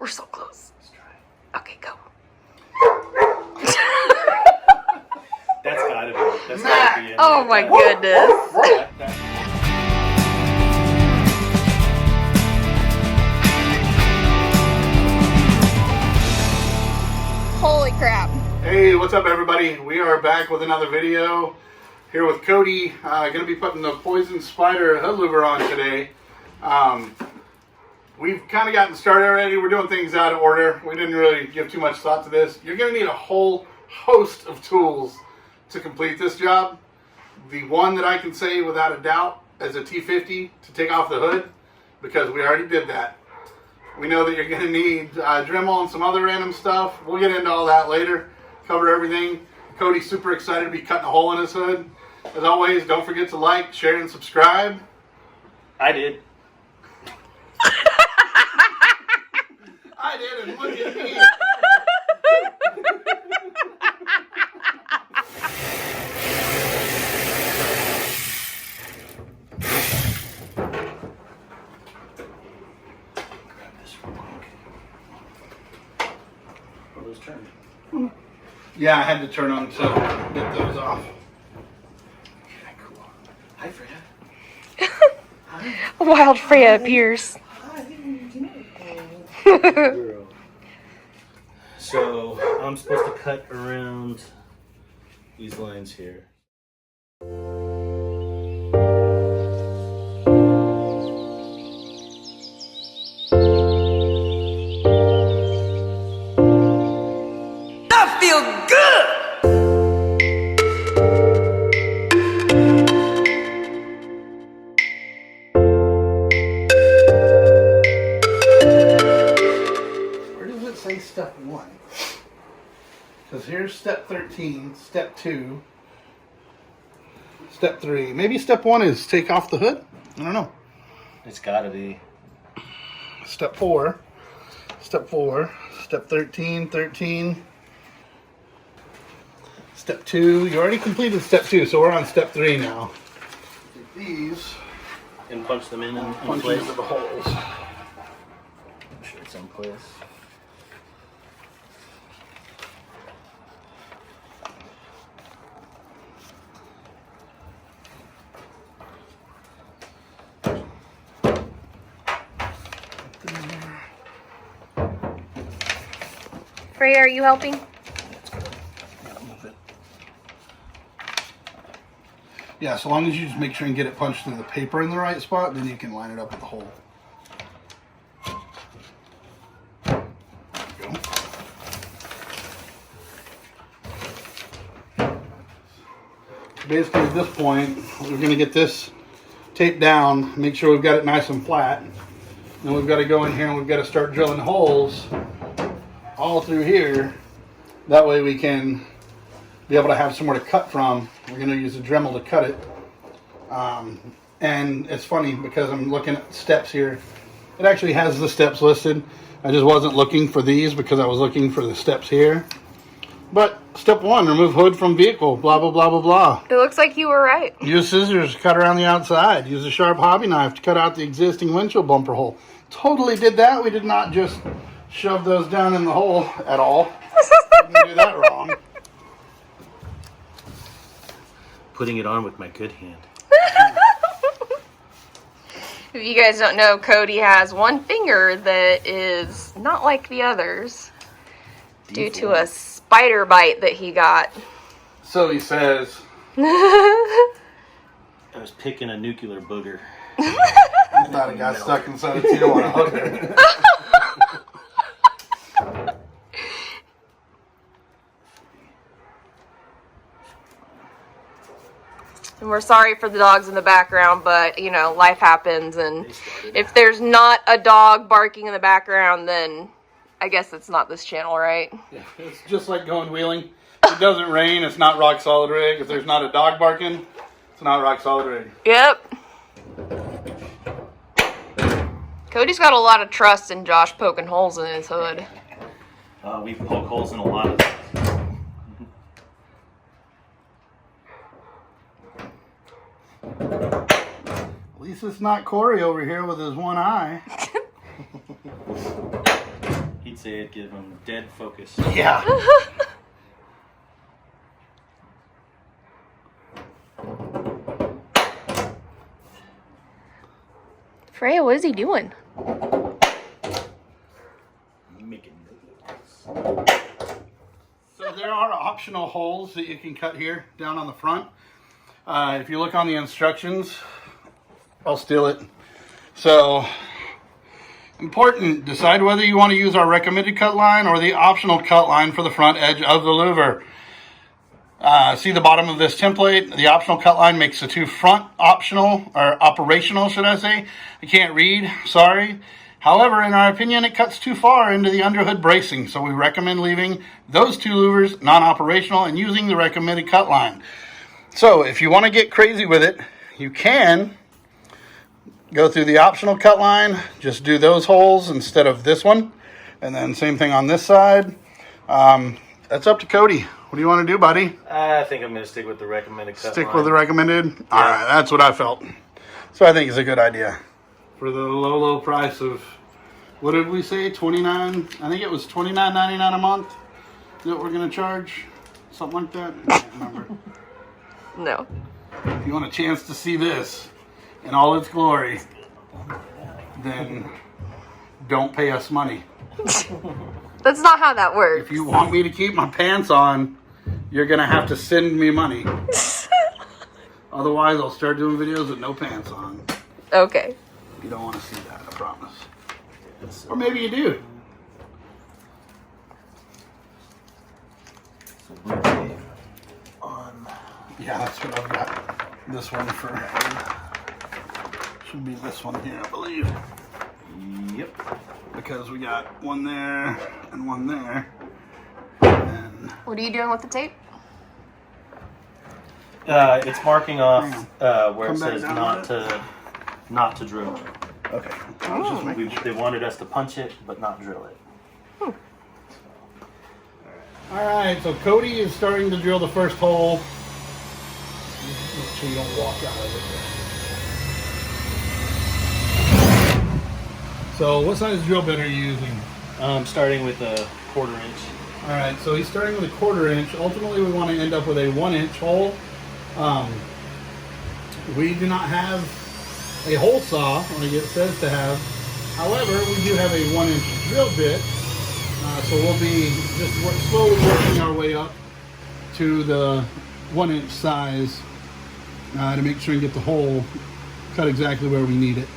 We're so close. Let's try it. Okay, go. That's gotta be it. Oh my goodness. Holy crap. Hey, what's up everybody? We are back with another video. Here with Cody. Gonna be putting the Poison Spyder Hood Louver on today. We've kind of gotten started already. We're doing things out of order. We didn't really give too much thought to this. You're gonna need a whole host of tools to complete this job. The one that I can say without a doubt is a T50 to take off the hood, because we already did that. We know that you're going to need Dremel and some other random stuff. We'll get into all that later, cover everything. Cody's super excited to be cutting a hole in his hood. As always, don't forget to like, share, and subscribe. I did. I did, and look at me. Yeah, I had to turn them to get those off. Yeah, cool. Hi, Freya. Hi. Wild Freya appears. So, I'm supposed to cut around these lines here. Step 1, because here's step 13, step 2, step 3. Maybe step 1 is take off the hood. I don't know. It's gotta be. Step 4, step 13, step 2. You already completed step 2, so we're on step 3 now. Take these And punch them in punch place. into the holes. I'm sure it's in place. Freya, are you helping? Yeah, so long as you just make sure and get it punched through the paper in the right spot, then you can line it up with the hole. There you go. Basically at this point, we're going to get this taped down, make sure we've got it nice and flat. Then we've got to go in here and we've got to start drilling holes all through here. That way we can be able to have somewhere to cut from. We're going to use a Dremel to cut it. And it's funny because I'm looking at steps here. It actually has the steps listed. I just wasn't looking for these because I was looking for the steps here. But step 1, remove hood from vehicle, blah, blah, blah, blah, blah. It looks like you were right. Use scissors to cut around the outside. Use a sharp hobby knife to cut out the existing windshield bumper hole. Totally did that. We did not just shove those down in the hole at all. Didn't do that wrong. Putting it on with my good hand. If you guys don't know, Cody has one finger that is not like the others due to a spider bite that he got. So he says. I was picking a nuclear booger. I thought it got stuck inside a Tijuana hooker. And we're sorry for the dogs in the background, but, you know, life happens, and if there's not a dog barking in the background, then I guess it's not this channel, right? Yeah, it's just like going wheeling. If it doesn't rain, it's not rock solid rig. If there's not a dog barking, it's not rock solid rig. Yep. Cody's got a lot of trust in Josh poking holes in his hood. We poke holes in a lot of things. At least it's not Corey over here with his one eye. he'd say it'd give him dead focus. Yeah. Freya, what is he doing? Making noise. So there are optional holes that you can cut here down on the front. If you look on the instructions, I'll steal it. So, important, decide whether you want to use our recommended cut line or the optional cut line for the front edge of the louver. See the bottom of this template? The optional cut line makes the two front optional, or operational, should I say. I can't read, sorry. However, in our opinion, it cuts too far into the underhood bracing, so we recommend leaving those two louvers non-operational and using the recommended cut line. So, if you want to get crazy with it, you can go through the optional cut line, just do those holes instead of this one, and then same thing on this side. That's up to Cody. What do you want to do, buddy? I think I'm going to stick with the recommended cut Stick line. with the recommended? Yeah. All right, that's what I felt. So I think it's a good idea. For the low, low price of, what did we say, $29? I think it was $29.99 a month that we're going to charge. Something like that. I can't remember. No. If you want a chance to see this in all its glory, then don't pay us money. That's not how that works. If you want me to keep my pants on, you're going to have to send me money. Otherwise, I'll start doing videos with no pants on. Okay. You don't want to see that, I promise. Or maybe you do. Yeah, that's what I've got. This one for... Should be this one here, I believe. Yep. Because we got one there and one there. And What are you doing with the tape? It's marking off where Come it back says down not to drill. okay. They wanted us to punch it, but not drill it. All right, so Cody is starting to drill the first hole. Make sure you don't walk out of it. So, what size drill bit are you using? Starting with a 1/4 inch. All right, so he's starting with a 1/4 inch. Ultimately, we want to end up with a 1 inch hole. We do not have a hole saw like it says to have. However, we do have a 1 inch drill bit. So we'll be just slowly working our way up to the 1 inch size to make sure and get the hole cut exactly where we need it.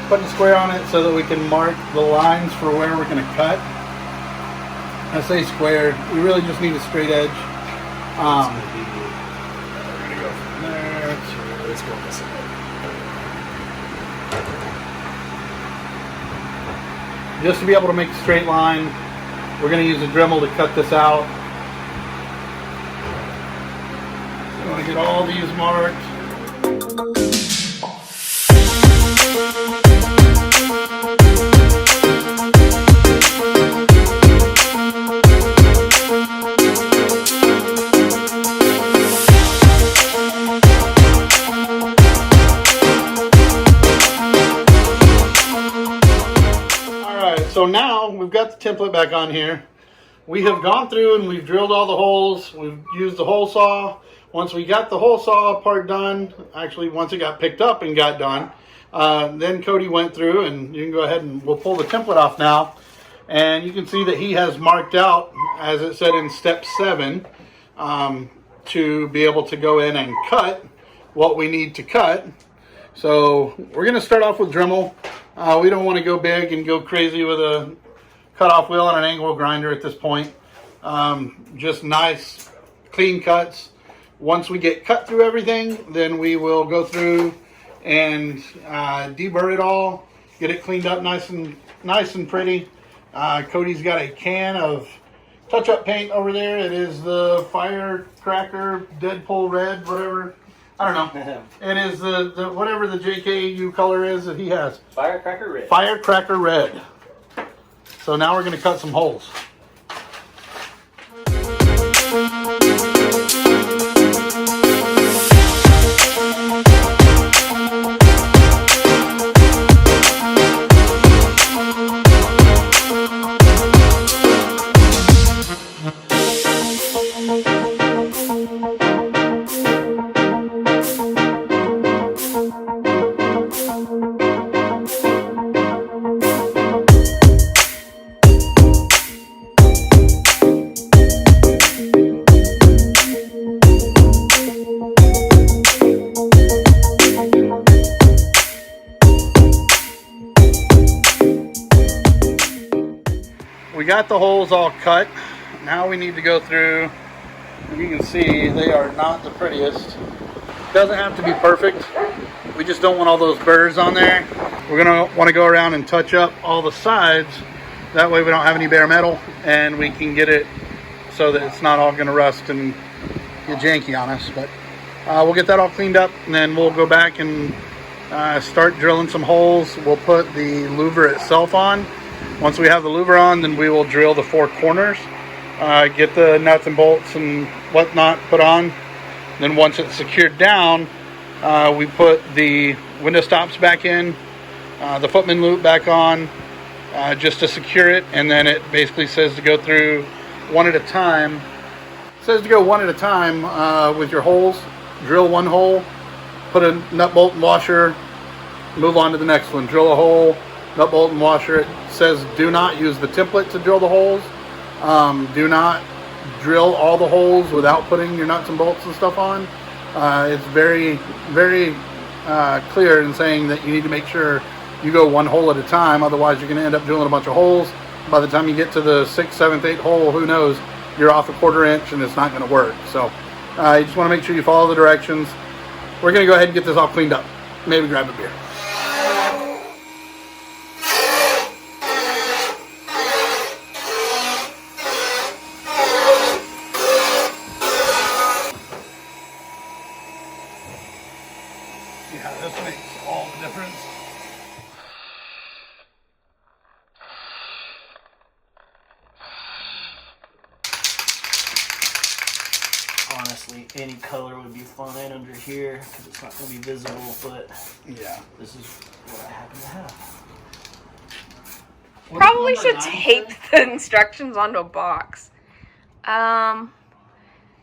Putting a square on it so that we can mark the lines for where we're going to cut. I say square, we really just need a straight edge. We're going to go from there to this one. Just to be able to make a straight line, we're going to use a Dremel to cut this out. So I want to get all these marked. So now we've got the template back on here. We have gone through and we've drilled all the holes. We've used the hole saw. Once we got the hole saw part done, actually once it got picked up and got done, then Cody went through, and you can go ahead and we'll pull the template off now. And you can see that he has marked out, as it said in step 7, to be able to go in and cut what we need to cut. So we're going to start off with Dremel. We don't want to go big and go crazy with a cutoff wheel and an angle grinder at this point. Just nice, clean cuts. Once we get cut through everything, then we will go through and deburr it all, get it cleaned up nice and pretty. Cody's got a can of touch-up paint over there. It is the Firecracker Deadpool Red, whatever. I don't know. It is the whatever the JKU color is that he has. Firecracker Red. Firecracker Red. So now we're going to cut some holes. We got the holes all cut. Now we need to go through. You can see they are not the prettiest. Doesn't have to be perfect. We just don't want all those burrs on there. We're gonna want to go around and touch up all the sides. That way we don't have any bare metal, and we can get it so that it's not all gonna rust and get janky on us. But we'll get that all cleaned up, and then we'll go back and start drilling some holes. We'll put the louver itself on. Once we have the louver on, then we will drill the 4 corners, get the nuts and bolts and whatnot put on. Then once it's secured down, we put the window stops back in, the footman loop back on, just to secure it. And then it basically says to go through one at a time. It says to go one at a time with your holes. Drill one hole, put a nut, bolt, and washer, move on to the next one. Drill a hole, nut, bolt, and washer. It says do not use the template to drill the holes. Do not drill all the holes without putting your nuts and bolts and stuff on. It's very, very clear in saying that you need to make sure you go one hole at a time. Otherwise, you're going to end up drilling a bunch of holes. By the time you get to the 6th, 7th, 8th hole, who knows? You're off a 1/4 inch and it's not going to work. So you just want to make sure you follow the directions. We're going to go ahead and get this all cleaned up. Maybe grab a beer. Yeah, this makes all the difference. Honestly, any color would be fine under here because it's not going to be visible, but Yeah. this is what I happen to have. Probably should tape the instructions onto a box.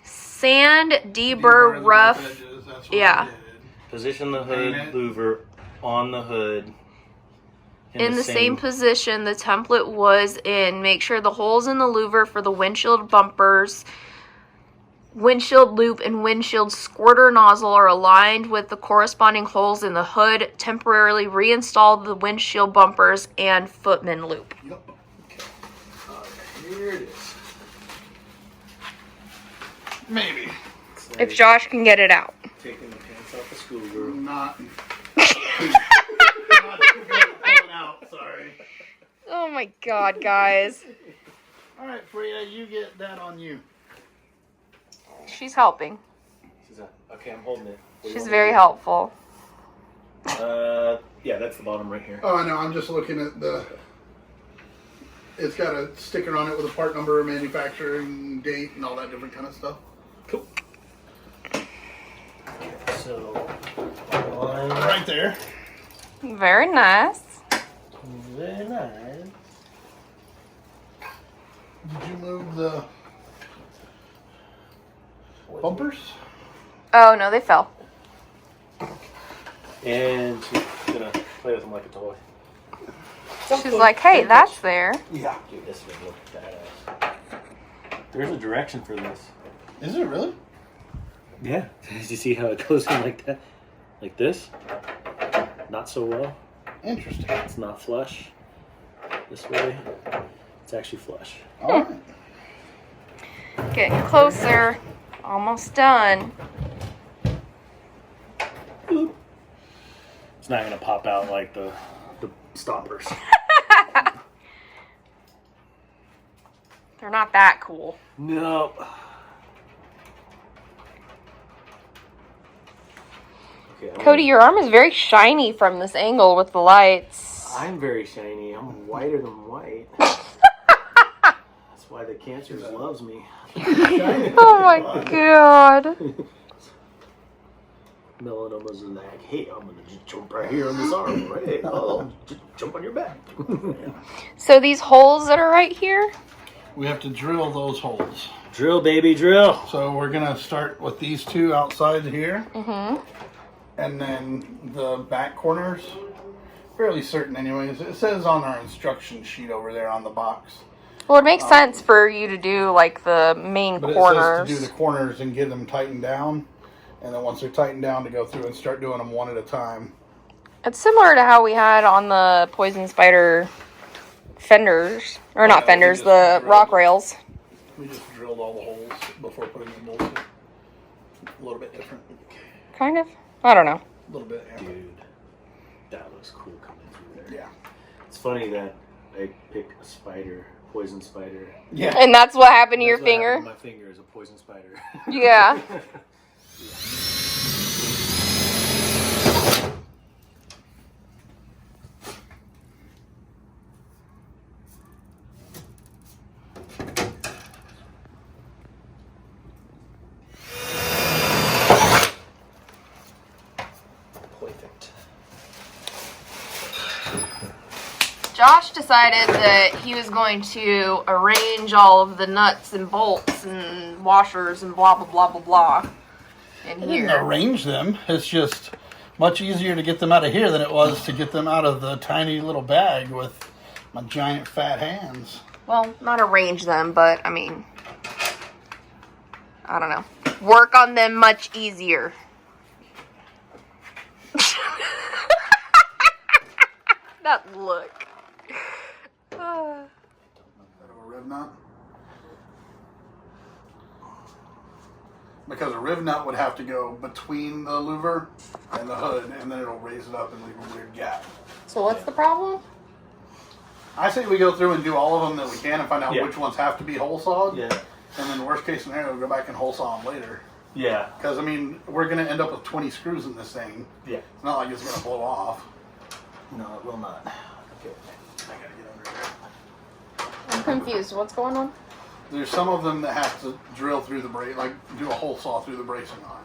Sand, deburr, rough. Yeah. Position the hood louver on the hood. In the same position the template was in. Make sure the holes in the louver for the windshield bumpers, windshield loop, and windshield squirter nozzle are aligned with the corresponding holes in the hood. Temporarily reinstall the windshield bumpers and footman loop. Yep. Okay. Alright, here it is. Maybe. If Josh can get it out. Taking the pants off the schoolgirl. Not. Not pulling out, sorry. Oh my god, guys. Alright, Freya, you get that on you. She's helping. Okay, I'm holding it. She's very helpful. Yeah, that's the bottom right here. Oh, I know. I'm just looking at the. It's got a sticker on it with a part number, manufacturing date, and all that different kind of stuff. Cool. So, Right there. Very nice. very nice. Did you move the bumpers? Oh no, they fell. And she's gonna play with them like a toy. She's like, hey, that's there. Yeah. Dude, this would look badass. There's a direction for this. Is it really? Yeah. Did you see how it goes in like that? Like this? Not so well. Interesting. It's not flush. This way. It's actually flush. All right. Getting closer. Almost done. It's not gonna pop out like the stoppers. They're not that cool. No. Okay, Cody, your arm is very shiny from this angle with the lights. I'm very shiny. I'm whiter than white. That's why the cancer loves me. Oh my god. Melanoma's like, hey, I'm gonna just jump right here on this arm, right? Oh, just jump on your back. So these holes that are right here? We have to drill those holes. Drill, baby, drill. So we're gonna start with these two outside here. Mm-hmm. And then the back corners, fairly certain anyways. It says on our instruction sheet over there on the box. Well, it makes sense for you to do like the main But corners. it says to do the corners and get them tightened down. And then once they're tightened down, to go through and start doing them one at a time. It's similar to how we had on the Poison Spyder fenders. Or not Yeah, fenders, we the just rock rails. We just drilled all the holes before putting the bolts in. A little bit different. Kind of. I don't know. A little bit, yeah. Dude, that looks cool coming through there. Yeah. It's funny that I picked a spider, poison spider. Yeah. And that's what happened to your That's what happened finger? to my finger is a poison spider. Yeah. Perfect. Josh decided that he was going to arrange all of the nuts and bolts and washers and blah, blah, blah, blah, blah in I didn't here. arrange them. It's just much easier to get them out of here than it was to get them out of the tiny little bag with my giant fat hands. Well, not arrange them, but I mean, I don't know. Work on them much easier. That look. Out of a rib nut. Because a rib nut would have to go between the louver and the hood, and then it'll raise it up and leave a weird gap. So what's the problem? I say we go through and do all of them that we can and find out Yeah. which ones have to be hole sawed. Yeah. And then worst case scenario, we'll go back and hole saw them later. Yeah. Because, I mean, we're going to end up with 20 screws in this thing. Yeah. It's not like it's going to blow off. No, it will not. Okay. I got to get under here. I'm confused. What's going on? There's some of them that have to drill through the brace, like do a hole saw through the bracing on.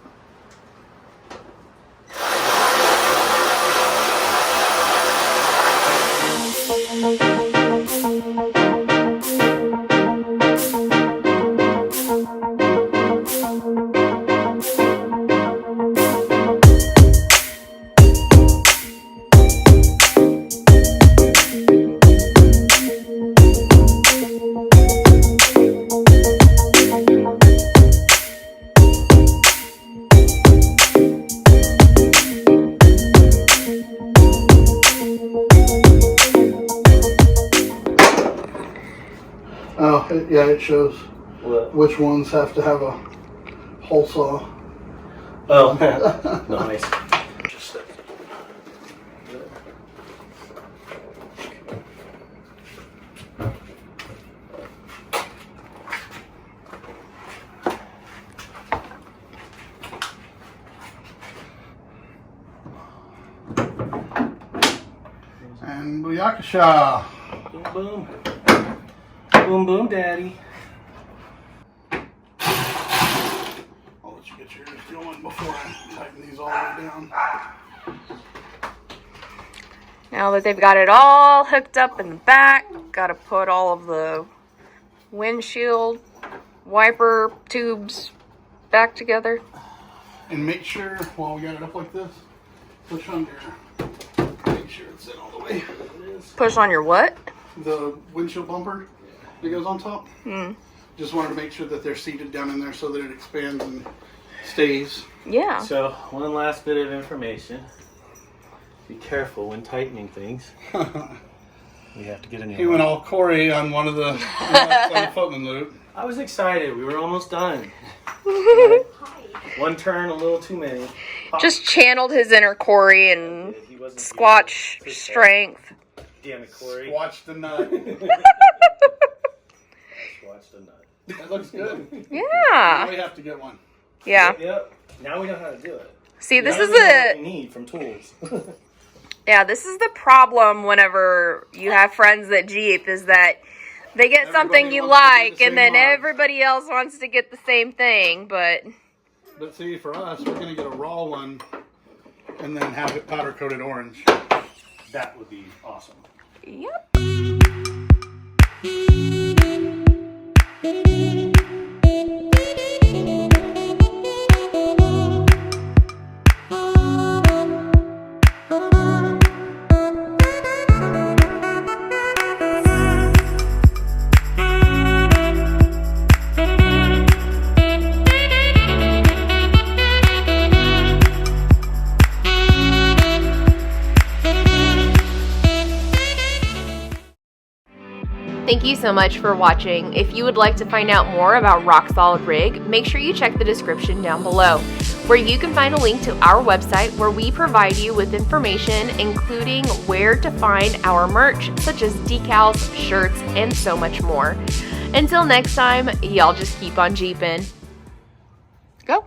Oh, yeah, it shows What? which ones have to have a hole saw. Oh, nice. Just a And Booyakasha. boom, boom. Boom, boom, daddy. I'll let you get yours going before I tighten these all the way down. Now that they've got it all hooked up in the back, got to put all of the windshield wiper tubes back together. And make sure, while we got it up like this, push under. Make sure it's in all the way. Push on your what? The windshield bumper that goes on top. Just wanted to make sure that they're seated down in there so that it expands and stays. Yeah. So, one last bit of information. Be careful when tightening things. We have to get a new He one. went all Corey on one of the on the footman loop. I was excited. We were almost done. One turn, a little too many. Just channeled his inner Corey and He wasn't squatch getting it. strength. Damn it, Corey. Watch the nut. Watch the nut. That looks good. Now Yeah. we have to get one. Yeah. Yep. Now we know how to do it. See, this Now is we know what a we need from tools. yeah. This is the problem whenever you have friends that Jeep is that they get something Everybody you wants to do like the and then same mod. everybody else wants to get the same thing. But But see, for us, we're gonna get a raw one and then have it powder coated orange. That would be awesome. yep. Thank you so much for watching. If you would like to find out more about Rock Solid Rig, make sure you check the description down below, where you can find a link to our website where we provide you with information including where to find our merch, such as decals, shirts, and so much more. Until next time, y'all just keep on Jeeping. Go.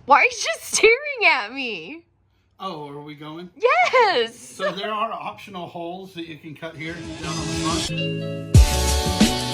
Why are you just staring at me? Oh, are we going? Yes! So there are optional holes that you can cut here down on the front.